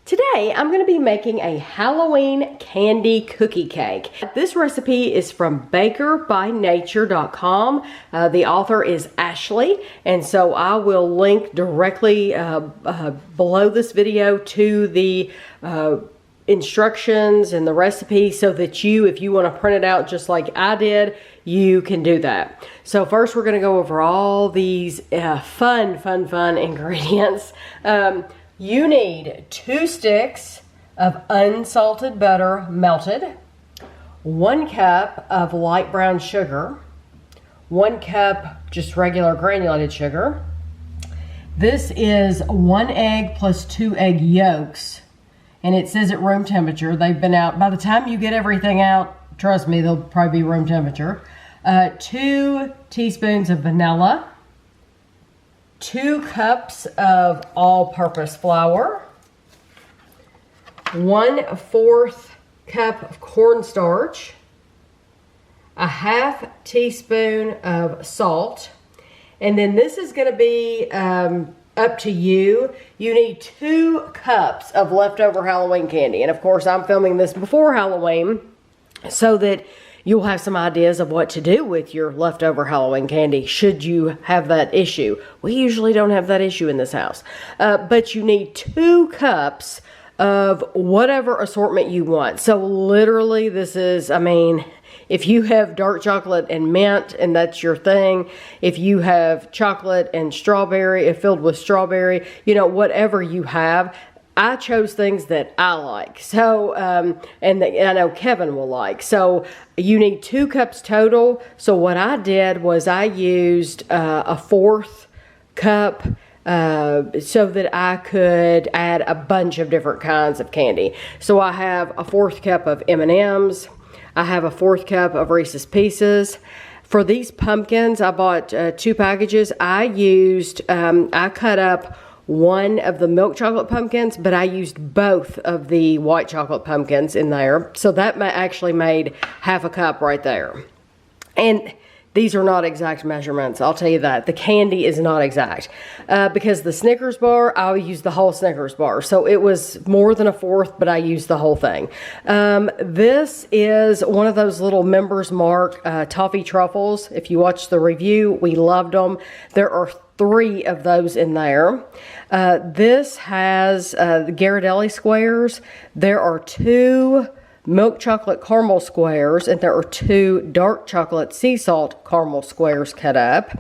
Today, I'm going to be making a Halloween candy cookie cake. This recipe is from bakerbynature.com. The author is Ashley, and so I will link directly below this video to the instructions and the recipe so that if you want to print it out just like I did, you can do that. So first we're going to go over all these fun ingredients. You need 2 sticks of unsalted butter melted, 1 cup of light brown sugar, 1 cup just regular granulated sugar. This is 1 egg plus 2 egg yolks, and it says at room temperature. They've been out. By the time you get everything out, trust me, they'll probably be room temperature. 2 teaspoons of vanilla, 2 cups of all-purpose flour, 1/4 cup of cornstarch, a 1/2 teaspoon of salt, and then this is going to be up to you. You need 2 cups of leftover Halloween candy, and of course I'm filming this before Halloween so that you'll have some ideas of what to do with your leftover Halloween candy should you have that issue. We usually don't have that issue in this house. But you need 2 cups of whatever assortment you want. So literally this is, if you have dark chocolate and mint and that's your thing, if you have chocolate and strawberry, filled with strawberry, whatever you have. I chose things that I like, so and that I know Kevin will like. So you need 2 cups total. So what I did was I used a 1/4 cup so that I could add a bunch of different kinds of candy. So I have a 1/4 cup of M&Ms. I have a 1/4 cup of Reese's Pieces. For these pumpkins, I bought 2 packages. I cut up 1 of the milk chocolate pumpkins, but I used both of the white chocolate pumpkins in there. So that actually made 1/2 cup right there. And these are not exact measurements, I'll tell you that. The candy is not exact. Because the Snickers bar, I'll use the whole Snickers bar. So it was more than a 1/4, but I used the whole thing. This is one of those little Members Mark toffee truffles. If you watched the review, we loved them. There are 3 of those in there. This has the Ghirardelli squares. There are 2 milk chocolate caramel squares, and there are 2 dark chocolate sea salt caramel squares cut up.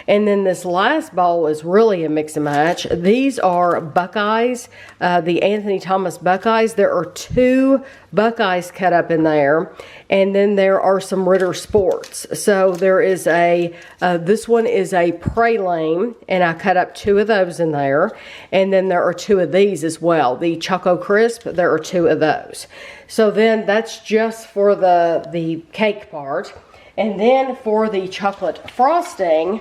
And then this last bowl is really a mix and match. These are Buckeyes, the Anthony Thomas Buckeyes. There are 2 Buckeyes cut up in there, and then there are some Ritter Sports. So there is this one is a praline, and I cut up 2 of those in there. And then there are 2 of these as well. The Choco Crisp, there are 2 of those. So then that's just for the cake part. And then for the chocolate frosting,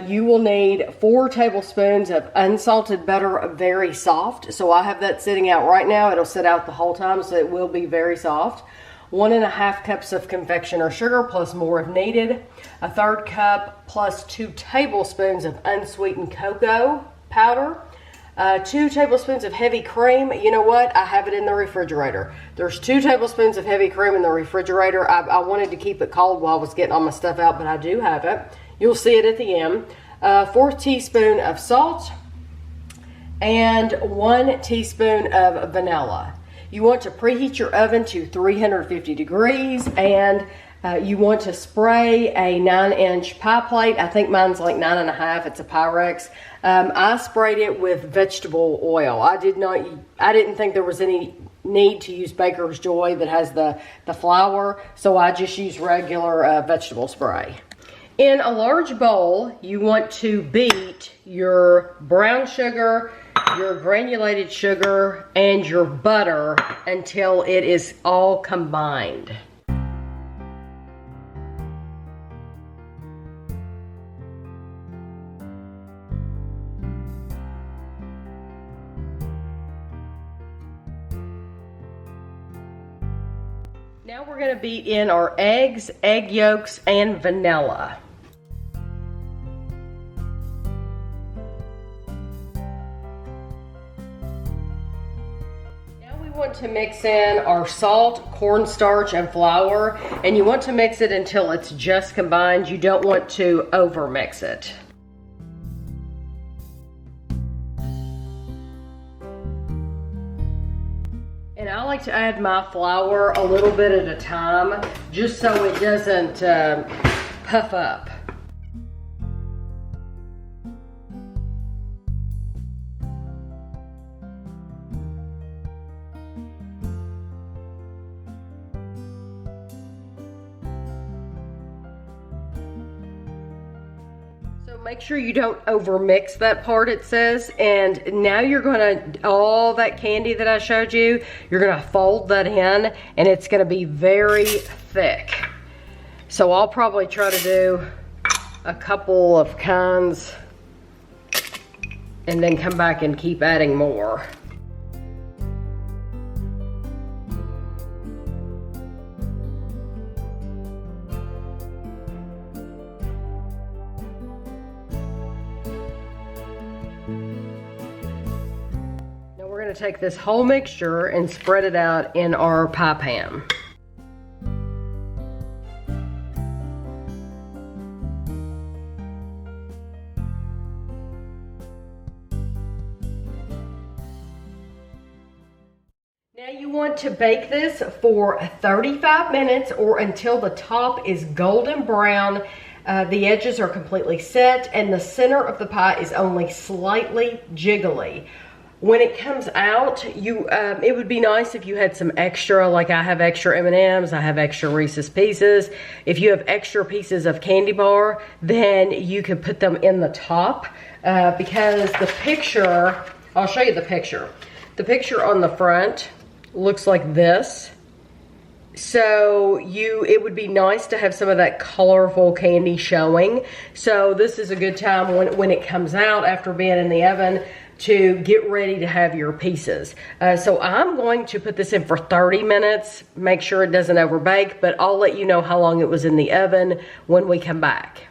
you will need 4 tablespoons of unsalted butter, very soft. So I have that sitting out right now. It'll sit out the whole time, so it will be very soft. 1½ cups of confectioner sugar plus more if needed. A 1/3 cup plus 2 tablespoons of unsweetened cocoa powder. 2 tablespoons of heavy cream. You know what? I have it in the refrigerator. There's 2 tablespoons of heavy cream in the refrigerator. I wanted to keep it cold while I was getting all my stuff out, but I do have it. You'll see it at the end. 1/4 teaspoon of salt and 1 teaspoon of vanilla. You want to preheat your oven to 350 degrees, and you want to spray a 9-inch pie plate. I think mine's like 9.5. It's a Pyrex. I sprayed it with vegetable oil. I didn't think there was any need to use Baker's Joy that has the flour, so I just use regular vegetable spray. In a large bowl, you want to beat your brown sugar, your granulated sugar, and your butter until it is all combined. Now we're going to beat in our eggs, egg yolks, and vanilla. want to mix in our salt, cornstarch, and flour, and you want to mix it until it's just combined. You don't want to over mix it. And I like to add my flour a little bit at a time, just so it doesn't puff up. Make sure you don't over mix that part, it says. And now you're gonna, all that candy that I showed you, you're gonna fold that in, and it's gonna be very thick. So I'll probably try to do a couple of kinds and then come back and keep adding more. We're going to take this whole mixture and spread it out in our pie pan. Now you want to bake this for 35 minutes or until the top is golden brown. The edges are completely set and the center of the pie is only slightly jiggly. When it comes out, it would be nice if you had some extra, like I have extra M&Ms, I have extra Reese's Pieces. If you have extra pieces of candy bar, then you could put them in the top because the picture, I'll show you the picture. The picture on the front looks like this. So it would be nice to have some of that colorful candy showing. So this is a good time when it comes out after being in the oven to get ready to have your pieces. So I'm going to put this in for 30 minutes, make sure it doesn't overbake, but I'll let you know how long it was in the oven when we come back.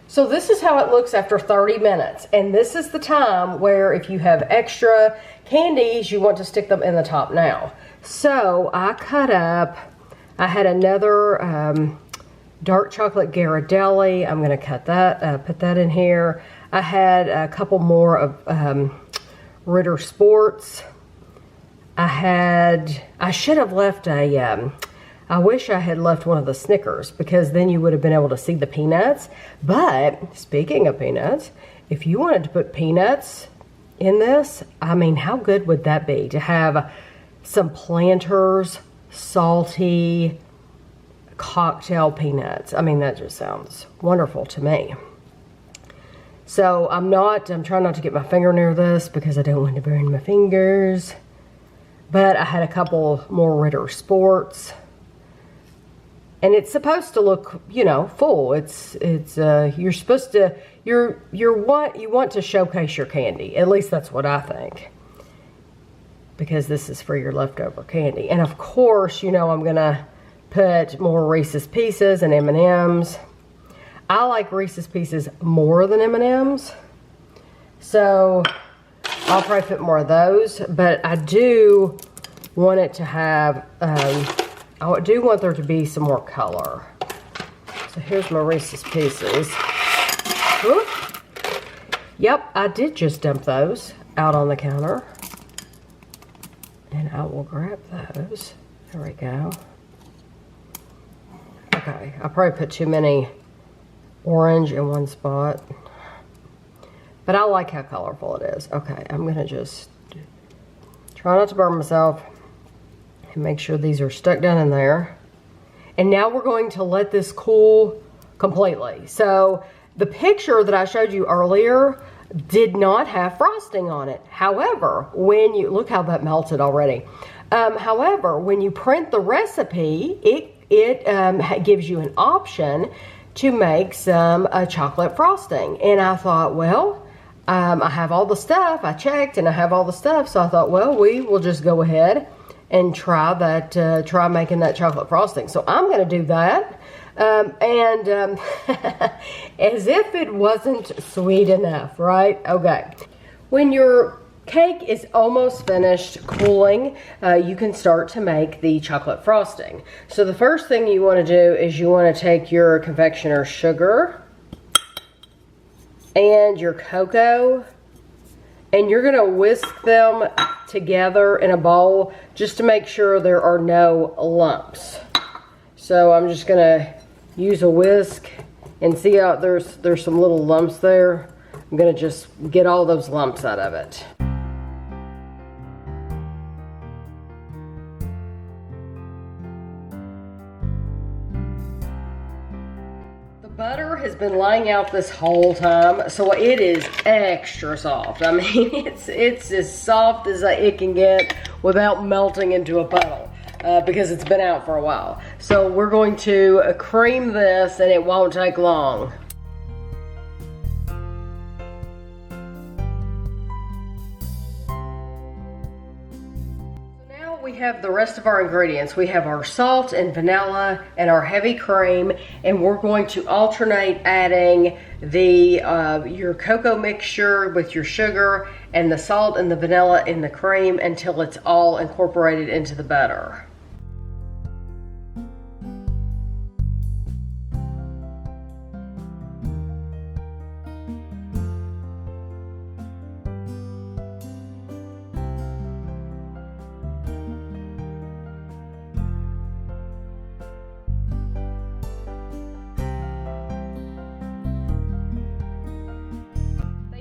So this is how it looks after 30 minutes. And this is the time where if you have extra candies, you want to stick them in the top now. So I cut up, I had another dark chocolate Ghirardelli. I'm gonna cut that, put that in here. I had a couple more of Ritter Sports. I should have left I wish I had left one of the Snickers because then you would have been able to see the peanuts. But speaking of peanuts, if you wanted to put peanuts in this, I mean, how good would that be to have some Planters, salty cocktail peanuts? I mean, that just sounds wonderful to me. So I'm trying not to get my finger near this because I don't want to burn my fingers. But I had a couple more Ritter Sports. And it's supposed to look, you know, full. You're supposed to, you want to showcase your candy. At least that's what I think. Because this is for your leftover candy. And of course, you know, I'm gonna put more Reese's Pieces and M&Ms. I like Reese's Pieces more than M&Ms. So I'll probably put more of those. But I do want it to have, I do want there to be some more color. So here's my Reese's Pieces. Whoop. Yep, I did just dump those out on the counter. And I will grab those. There we go. Okay, I probably put too many orange in one spot. But I like how colorful it is. Okay, I'm gonna just try not to burn myself and make sure these are stuck down in there. And now we're going to let this cool completely. So the picture that I showed you earlier did not have frosting on it. However, when you, look how that melted already. However, when you print the recipe, it gives you an option to make some chocolate frosting. And I thought, well, I have all the stuff. I checked and I have all the stuff. So I thought, well, we will just go ahead and try making that chocolate frosting. So I'm going to do that. As if it wasn't sweet enough, right? Okay. When you're cake is almost finished cooling, you can start to make the chocolate frosting. So the first thing you want to do is you want to take your confectioner's sugar and your cocoa, and you're going to whisk them together in a bowl just to make sure there are no lumps. So I'm just going to use a whisk and see how there's some little lumps there. I'm going to just get all those lumps out of it. Butter has been laying out this whole time, so it is extra soft. I mean, it's as soft as it can get without melting into a puddle because it's been out for a while. So we're going to cream this, and it won't take long. We have the rest of our ingredients. We have our salt and vanilla and our heavy cream, and we're going to alternate adding the your cocoa mixture with your sugar and the salt and the vanilla in the cream until it's all incorporated into the batter.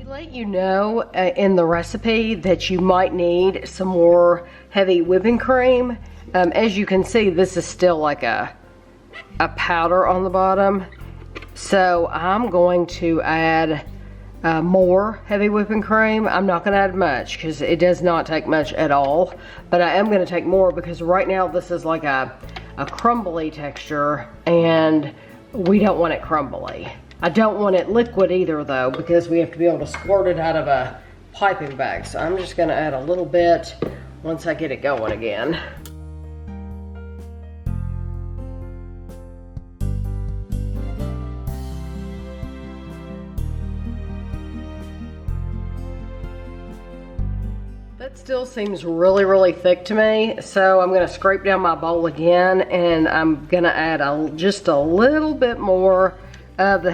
Let you know in the recipe that you might need some more heavy whipping cream. As you can see, this is still like a powder on the bottom. So I'm going to add more heavy whipping cream. I'm not going to add much because it does not take much at all. But I am going to take more because right now this is like a crumbly texture, and we don't want it crumbly. I don't want it liquid either though, because we have to be able to squirt it out of a piping bag. So I'm just gonna add a little bit once I get it going again. That still seems really, really thick to me. So I'm gonna scrape down my bowl again, and I'm gonna add just a little bit more of the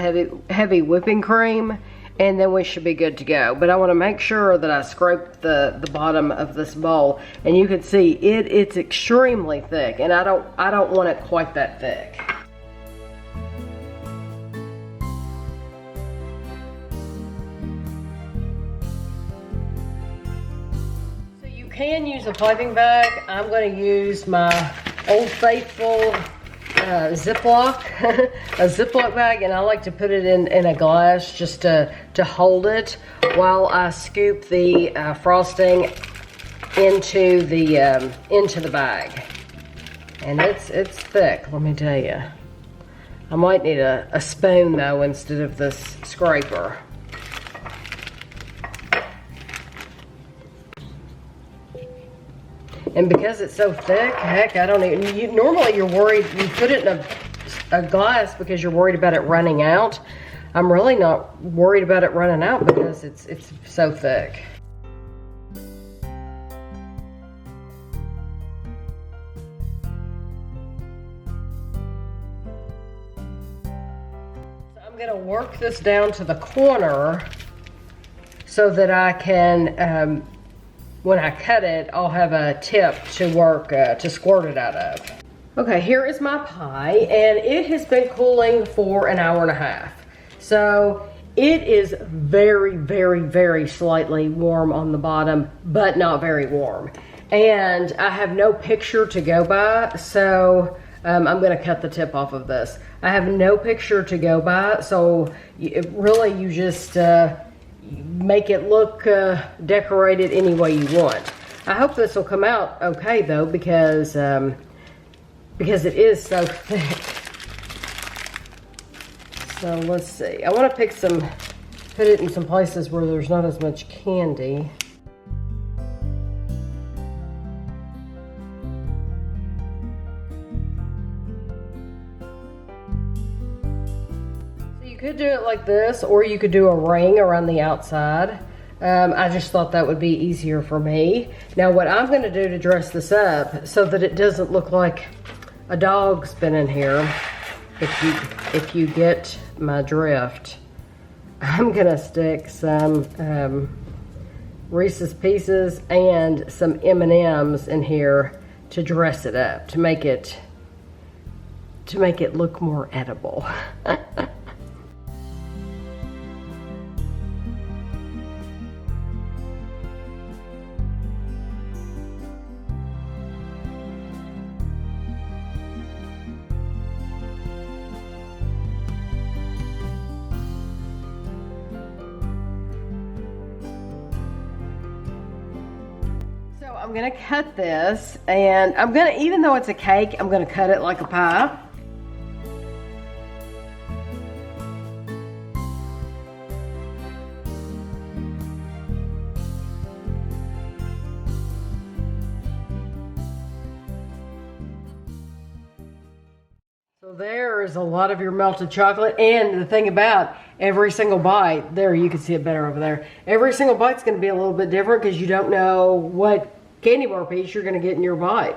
heavy whipping cream, and then we should be good to go. But I want to make sure that I scrape the bottom of this bowl, and you can see it's extremely thick, and I don't want it quite that thick. So you can use a piping bag. I'm going to use my Old Faithful Ziploc, a Ziploc bag, and I like to put it in a glass just to hold it while I scoop the frosting into the bag. And it's thick, let me tell you. I might need a spoon though instead of this scraper. And because it's so thick, heck, I don't even, normally you're worried, you put it in a glass because you're worried about it running out. I'm really not worried about it running out because it's so thick. So I'm gonna work this down to the corner so that I can, when I cut it, I'll have a tip to work, to squirt it out of. Okay, here is my pie, and it has been cooling for an hour and a half. So it is very, very, very slightly warm on the bottom, but not very warm. And I have no picture to go by, so I'm gonna cut the tip off of this. I have no picture to go by, so really you just, make it look decorated any way you want. I hope this will come out okay though, because it is so thick. So let's see. I want to put it in some places where there's not as much candy. You could do it like this, or you could do a ring around the outside. I just thought that would be easier for me. Now what I'm gonna do to dress this up so that it doesn't look like a dog's been in here, if you get my drift, I'm gonna stick some Reese's Pieces and some M&Ms in here to dress it up, to make it look more edible. I'm gonna cut this, and I'm gonna, even though it's a cake, I'm gonna cut it like a pie. So there is a lot of your melted chocolate, and the thing about every single bite, there you can see it better over there, every single bite's gonna be a little bit different because you don't know what candy bar piece you're gonna get in your bite.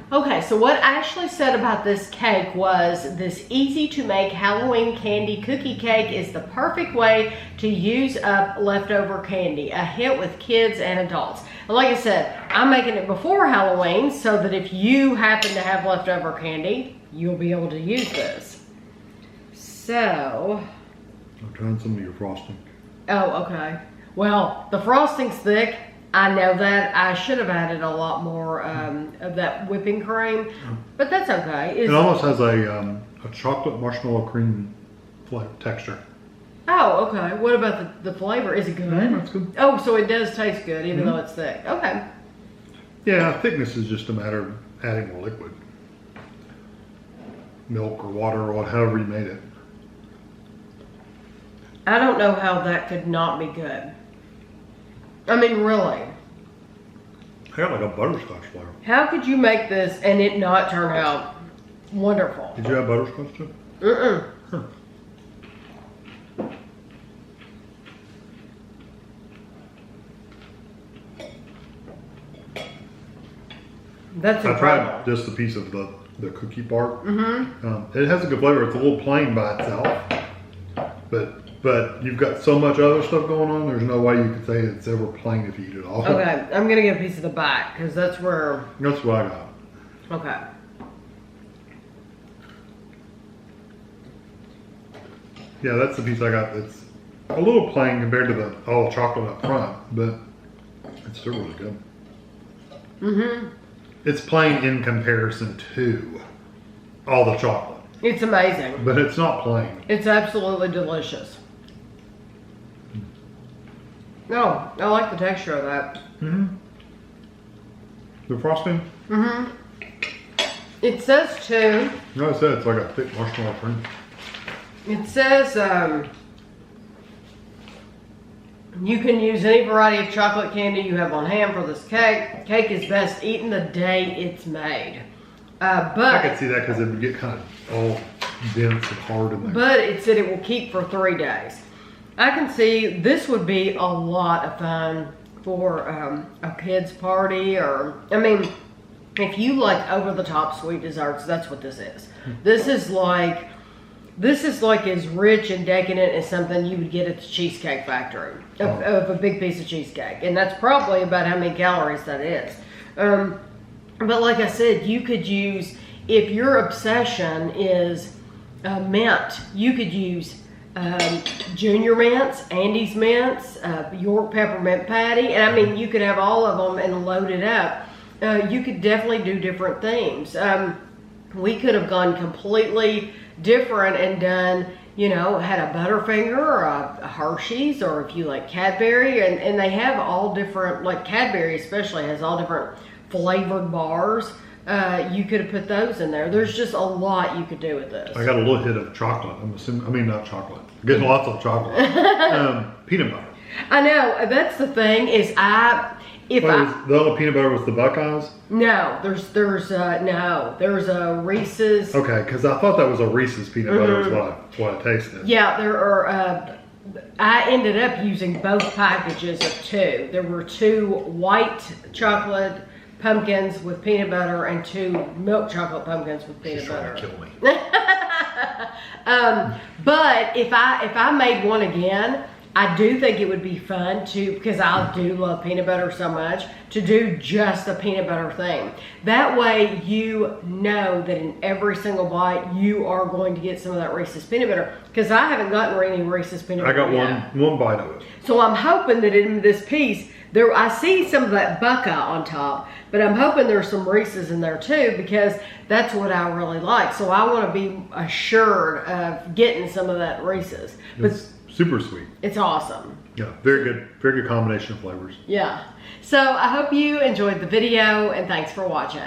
Okay, so what Ashley said about this cake was this easy to make Halloween candy cookie cake is the perfect way to use up leftover candy, a hit with kids and adults. And like I said, I'm making it before Halloween so that if you happen to have leftover candy, you'll be able to use this. So, I'm trying some of your frosting. Oh, okay. Well, the frosting's thick. I know that. I should have added a lot more of that whipping cream, but that's okay. It almost has a chocolate marshmallow cream texture. Oh, okay. What about the flavor? Is it good? That's good. Oh, so it does taste good even though it's thick. Okay. Yeah, thickness is just a matter of adding more liquid. Milk or water or however you made it. I don't know how that could not be good. I mean, really. I got like a butterscotch flavor. How could you make this and it not turn out wonderful? Did you have butterscotch too? Mm-mm. Huh. That's incredible. I tried just a piece of the cookie part. It has a good flavor. It's a little plain by itself, but you've got so much other stuff going on. There's no way you could say it's ever plain if you eat it all. Okay, I'm gonna get a piece of the back because that's where. That's what I got. Okay. Yeah, that's the piece I got. It's a little plain compared to the all chocolate up front, but it's still really good. It's plain in comparison to all the chocolate. It's amazing. But it's not plain. It's absolutely delicious. No, I like the texture of that. The frosting? It says too. No, I said it's like a thick marshmallow cream. It says you can use any variety of chocolate candy you have on hand for this cake. Cake is best eaten the day it's made. But I could see that because it would get kind of all dense and hard in there. But it said it will keep for 3 days. I can see this would be a lot of fun for a kid's party, or I mean, if you like over-the-top sweet desserts, that's what this is. This is like as rich and decadent as something you would get at the Cheesecake Factory of a big piece of cheesecake, and that's probably about how many calories that is. But like I said, you could use, if your obsession is mint, you could use Junior Mints, Andy's Mints, York Peppermint Patty, and I mean, you could have all of them and load it up. You could definitely do different things. We could have gone completely different and done, you know, had a Butterfinger or a Hershey's, or if you like Cadbury, and they have all different, like Cadbury especially has all different flavored bars. You could have put those in there. There's just a lot you could do with this. I got a little hit of chocolate. I'm assuming, I mean, not chocolate. I'm getting lots of chocolate. Peanut butter. I know. That's the thing is the other peanut butter was the Buckeyes? No, there's a Reese's. Okay, because I thought that was a Reese's peanut butter is what I tasted. Yeah, there are I ended up using both packages of 2. There were 2 white chocolate pumpkins with peanut butter and 2 milk chocolate pumpkins with peanut butter. She's trying to kill me. But if I made one again, I do think it would be fun to, because I do love peanut butter so much, to do just a peanut butter thing. That way you know that in every single bite you are going to get some of that Reese's peanut butter. Because I haven't gotten any Reese's peanut butter I got one bite of it. So I'm hoping that in this piece, I see some of that Buckeye on top, but I'm hoping there's some Reese's in there too, because that's what I really like. So I want to be assured of getting some of that Reese's. But It's super sweet. it's awesome. Yeah, very good combination of flavors. Yeah. So I hope you enjoyed the video, and thanks for watching.